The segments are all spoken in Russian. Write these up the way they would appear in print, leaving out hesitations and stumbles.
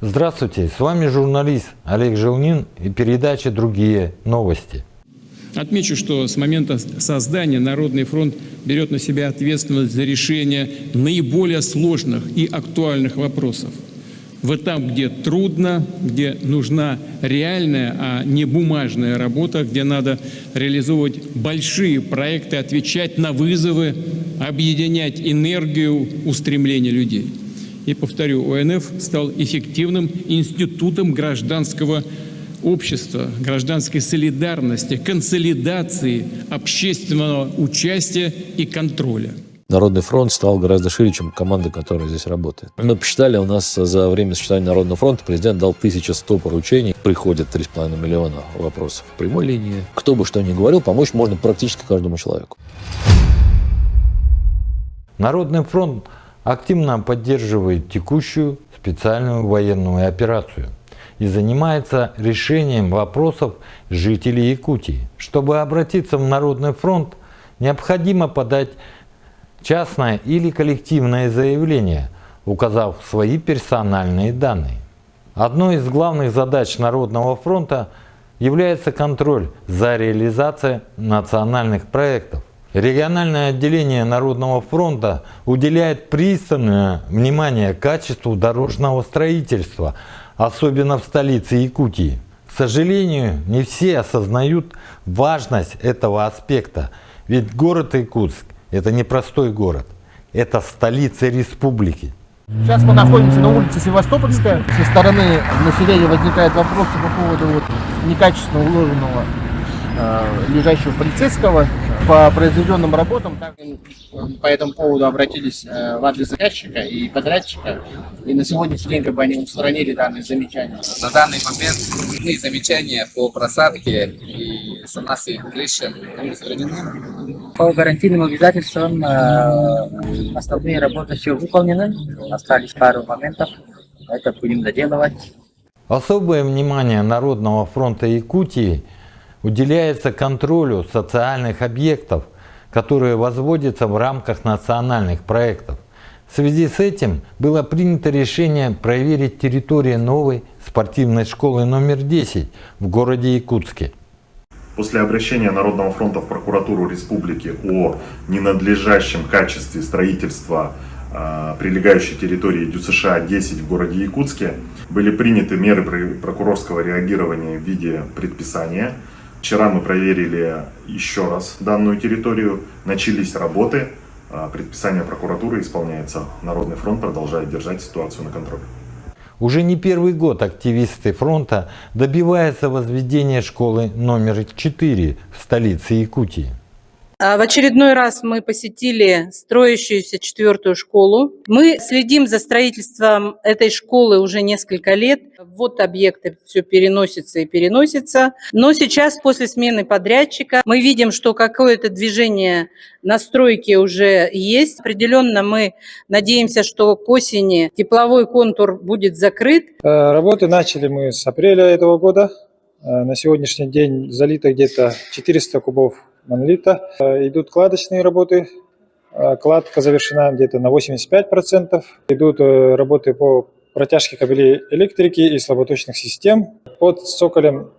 Здравствуйте, с вами журналист Олег Желнин и передача «Другие новости». Отмечу, что с момента создания Народный фронт берет на себя ответственность за решение наиболее сложных и актуальных вопросов. В этап, где трудно, где нужна реальная, а не бумажная работа, где надо реализовывать большие проекты, отвечать на вызовы, объединять энергию, устремления людей. И повторю, ОНФ стал эффективным институтом гражданского общества, гражданской солидарности, консолидации, общественного участия и контроля. Народный фронт стал гораздо шире, чем команда, которая здесь работает. Мы посчитали, у нас за время существования Народного фронта президент дал 1100 поручений. Приходит 3,5 миллиона вопросов в прямой линии. Кто бы что ни говорил, помочь можно практически каждому человеку. Народный фронт активно поддерживает текущую специальную военную операцию и занимается решением вопросов жителей Якутии. Чтобы обратиться в Народный фронт, необходимо подать частное или коллективное заявление, указав свои персональные данные. Одной из главных задач Народного фронта является контроль за реализацией национальных проектов. Региональное отделение Народного фронта уделяет пристальное внимание качеству дорожного строительства, особенно в столице Якутии. К сожалению, не все осознают важность этого аспекта, ведь город Якутск – это не простой город, это столица республики. Сейчас мы находимся на улице Севастопольская. Со стороны населения возникают вопросы по поводу некачественно уложенного лежащего полицейского. По произведенным работам, по этому поводу обратились в адрес заказчика и подрядчика, и на сегодняшний день они устранили данные замечания. На данный момент замечания по просадке и санации крыши устранены. По гарантийным обязательствам основные работы все выполнены, остались пару моментов, это будем доделывать. Особое внимание Народного фронта Якутии уделяется контролю социальных объектов, которые возводятся в рамках национальных проектов. В связи с этим было принято решение проверить территорию новой спортивной школы номер 10 в городе Якутске. После обращения Народного фронта в прокуратуру республики о ненадлежащем качестве строительства прилегающей территории ДЮСШ-10 в городе Якутске были приняты меры прокурорского реагирования в виде предписания. Вчера мы проверили еще раз данную территорию, начались работы, предписание прокуратуры исполняется. Народный фронт продолжает держать ситуацию на контроле. Уже не первый год активисты фронта добиваются возведения школы номер 4 в столице Якутии. В очередной раз мы посетили строящуюся 4-ю школу. Мы следим за строительством этой школы уже несколько лет. Вот объекты все переносится и переносится. Но сейчас, после смены подрядчика, мы видим, что какое-то движение на стройке уже есть. Определенно мы надеемся, что к осени тепловой контур будет закрыт. Работы начали мы с апреля этого года. На сегодняшний день залито где-то 400 кубов монолита. Идут кладочные работы. Кладка завершена где-то на 85%. Идут работы по протяжке кабелей электрики и слаботочных систем. Под цоколем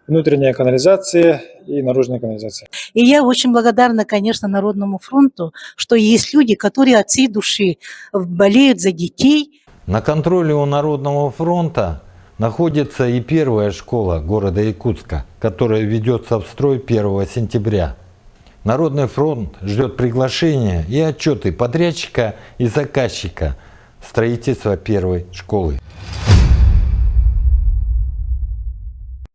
внутренняя канализация и наружная канализация. И я очень благодарна, конечно, Народному фронту, что есть люди, которые от всей души болеют за детей. На контроле у Народного фронта находится и первая школа города Якутска, которая ведется в строй 1 сентября. Народный фронт ждет приглашения и отчеты подрядчика и заказчика строительства первой школы.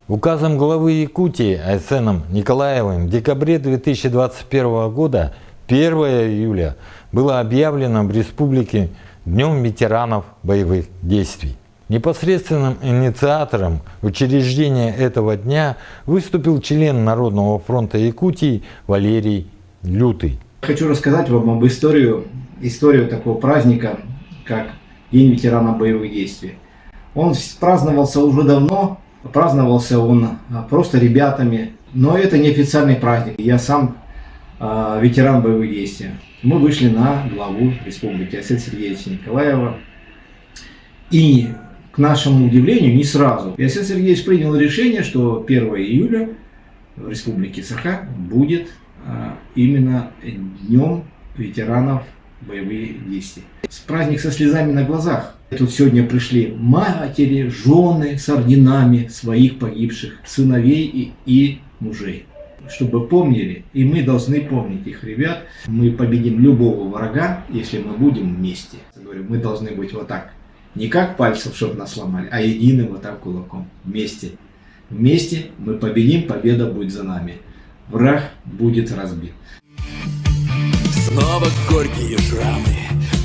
Указом главы Якутии Айсеном Николаевым в декабре 2021 года 1 июля было объявлено в республике Днем ветеранов боевых действий. Непосредственным инициатором учреждения этого дня выступил член Народного фронта Якутии Валерий Лютый. Хочу рассказать вам об историю такого праздника, как День ветеранов боевых действий. Он праздновался уже давно, праздновался он просто ребятами, но это не официальный праздник. Я сам ветеран боевых действий. Мы вышли на главу республики Айсена Сергеевича Николаева и к нашему удивлению, не сразу. И Арсений Сергеевич принял решение, что 1 июля в Республике Саха будет именно Днем ветеранов боевых действий. Праздник со слезами на глазах. Тут сегодня пришли матери, жены с орденами своих погибших сыновей и мужей. Чтобы помнили, и мы должны помнить их, ребят. Мы победим любого врага, если мы будем вместе. Говорю, мы должны быть вот так. Не как пальцев, чтобы нас сломали, а единым вот так кулаком. Вместе. Вместе мы победим, победа будет за нами. Враг будет разбит. Снова горькие шрамы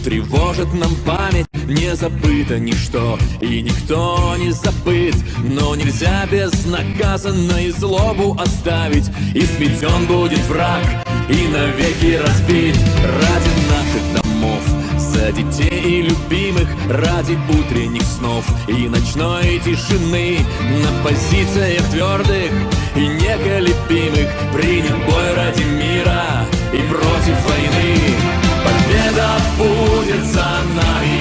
тревожат нам память. Не забыто ничто и никто не забыт. Но нельзя безнаказанно и злобу оставить. И сметен будет враг и навеки разбит. Ради наших домов, за детей и любимых, ради утренних снов и ночной тишины. На позициях твердых и неколебимых принят бой ради мира и против войны. Победа будет за нами,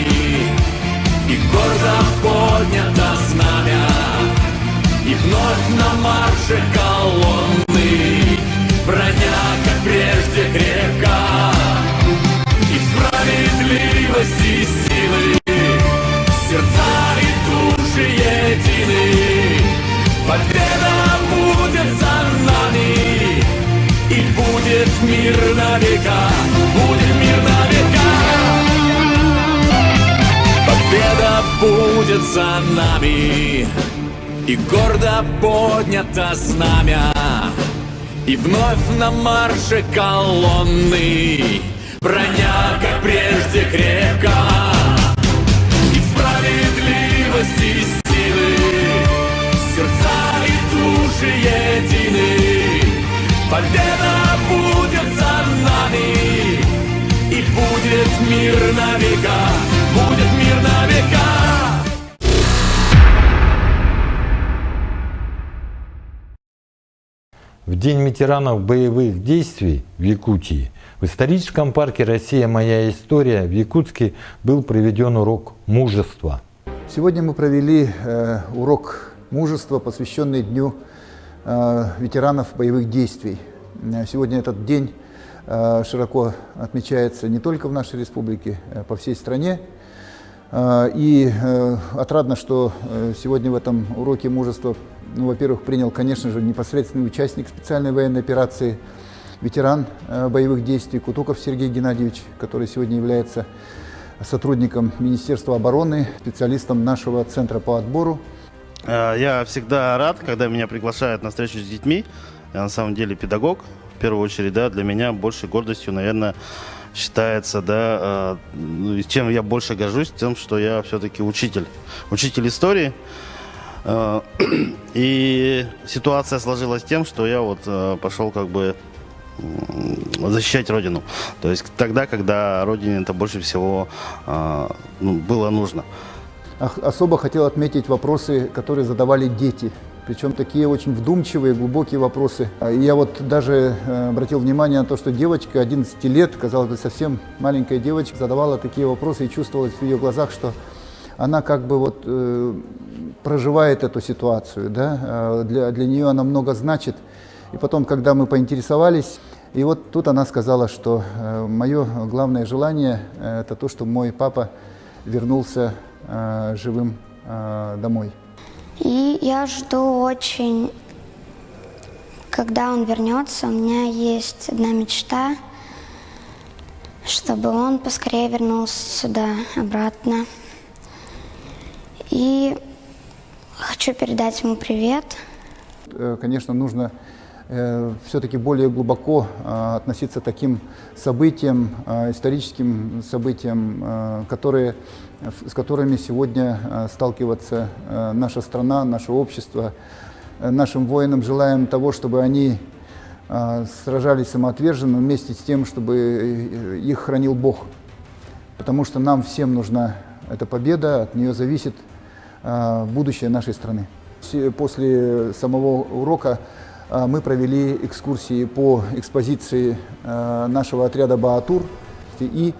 и гордо поднято знамя, и вновь на марше колонны броня, как прежде, крепка, и справедливости силы сердца и души едины. Победа будет за нами, и будет мир на века, будет мир на века. Победа будет за нами, и гордо поднято знамя, и вновь на марше колонны броня, как прежде, крепка, и справедливости силы сердца и души едины. Победа будет за нами, и будет мир на века, будет мир на века. В День ветеранов боевых действий в Якутии в историческом парке «Россия. Моя история» в Якутске был проведен урок мужества. Сегодня мы провели урок мужества, посвященный Дню ветеранов боевых действий. Сегодня этот день широко отмечается не только в нашей республике, по всей стране. И отрадно, что сегодня в этом уроке мужества, во-первых, принял, конечно же, непосредственный участник специальной военной операции, ветеран боевых действий Кутуков Сергей Геннадьевич, который сегодня является сотрудником Министерства обороны, специалистом нашего центра по отбору. Я всегда рад, когда меня приглашают на встречу с детьми. Я на самом деле педагог, в первую очередь, да, для меня большей гордостью, наверное, считается, да, чем я больше горжусь, тем, что я все-таки учитель истории. И ситуация сложилась тем, что я вот пошел как бы защищать Родину. То есть тогда, когда Родине это больше всего было нужно. Особо хотел отметить вопросы, которые задавали дети. Причем такие очень вдумчивые, глубокие вопросы. Я вот даже обратил внимание на то, что девочка 11 лет, казалось бы, совсем маленькая девочка, задавала такие вопросы, и чувствовалось в ее глазах, что она как бы вот проживает эту ситуацию, да? Для нее она много значит. И потом, когда мы поинтересовались, и вот тут она сказала, что мое главное желание – это то, что мой папа вернулся живым домой. И я жду очень, когда он вернется. У меня есть одна мечта, чтобы он поскорее вернулся сюда, обратно. И хочу передать ему привет. Конечно, нужно все-таки более глубоко относиться к таким событиям, историческим событиям, с которыми сегодня сталкивается наша страна, наше общество. Нашим воинам желаем того, чтобы они сражались самоотверженно, вместе с тем, чтобы их хранил Бог. Потому что нам всем нужна эта победа, от нее зависит будущее нашей страны. После самого урока мы провели экскурсии по экспозиции нашего отряда «Баатур» и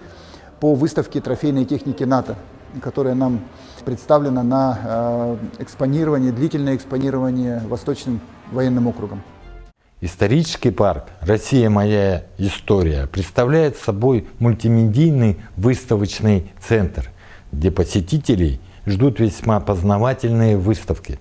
по выставке трофейной техники НАТО. которая нам представлена на экспонирование, длительное экспонирование Восточным военным округом. Исторический парк «Россия. Моя история» представляет собой мультимедийный выставочный центр, где посетителей ждут весьма познавательные выставки.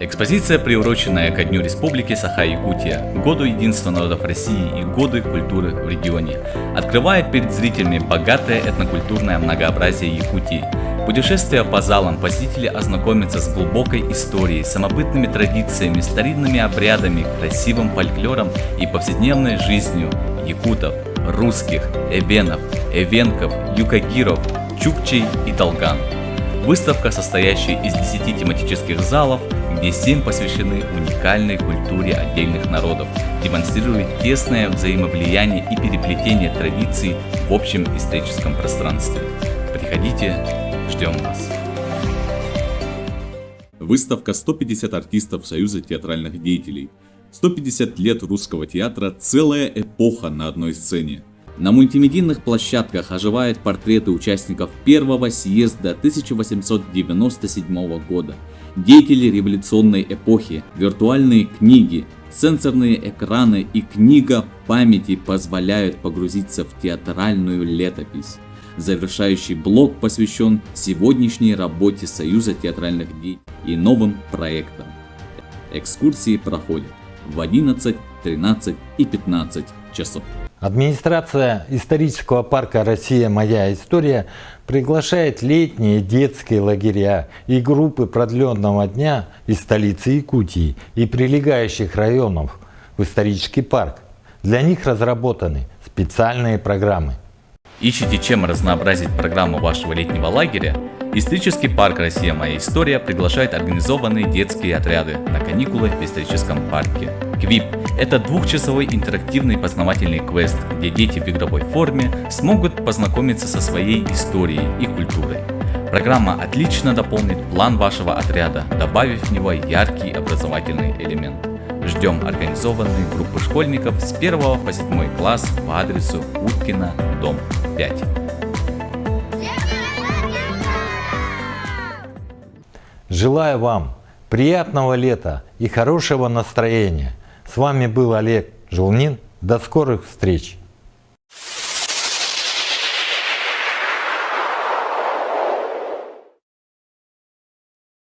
Экспозиция, приуроченная ко Дню Республики Саха-Якутия, Году единства народов России и Году культуры в регионе, открывает перед зрителями богатое этнокультурное многообразие Якутии. Путешествуя по залам, посетители ознакомятся с глубокой историей, самобытными традициями, старинными обрядами, красивым фольклором и повседневной жизнью якутов, русских, эвенов, эвенков, юкагиров, чукчей и долган. Выставка, состоящая из 10 тематических залов, где 7 посвящены уникальной культуре отдельных народов, демонстрирует тесное взаимовлияние и переплетение традиций в общем историческом пространстве. Приходите, ждем вас. Выставка «150 артистов Союза театральных деятелей». 150 лет русского театра – целая эпоха на одной сцене. На мультимедийных площадках оживают портреты участников первого съезда 1897 года, деятелей революционной эпохи, виртуальные книги, сенсорные экраны и книга памяти позволяют погрузиться в театральную летопись. Завершающий блок посвящен сегодняшней работе Союза театральных деятелей и новым проектам. Экскурсии проходят в 11, 13 и 15 часов. Администрация исторического парка «Россия. Моя история» приглашает летние детские лагеря и группы продленного дня из столицы Якутии и прилегающих районов в исторический парк. Для них разработаны специальные программы. Ищете, чем разнообразить программу вашего летнего лагеря? Исторический парк «Россия. Моя история» приглашает организованные детские отряды на каникулы в историческом парке. КВИП – это двухчасовой интерактивный познавательный квест, где дети в игровой форме смогут познакомиться со своей историей и культурой. Программа отлично дополнит план вашего отряда, добавив в него яркий образовательный элемент. Ждем организованные группы школьников с 1 по 7 класс по адресу Уткина, дом 5. Желаю вам приятного лета и хорошего настроения. С вами был Олег Желнин. До скорых встреч!